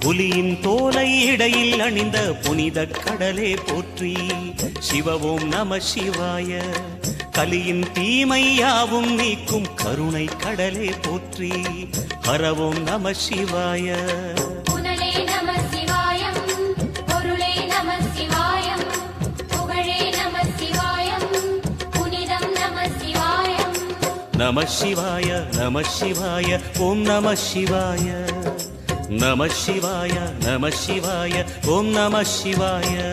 புலியின் தோலை இடையில் அணிந்த புனித கடலே போற்றி. சிவவோம் நம சிவாய. கலியின் தீமையாவும் நீக்கும் கருணை கடலே போற்றி. ஹரவோம் நம சிவாய. நம சிவாய நம சிவாய ஓம் நம சிவாய. நம சிவாய நம சிவாய ஓம் நம சிவாய.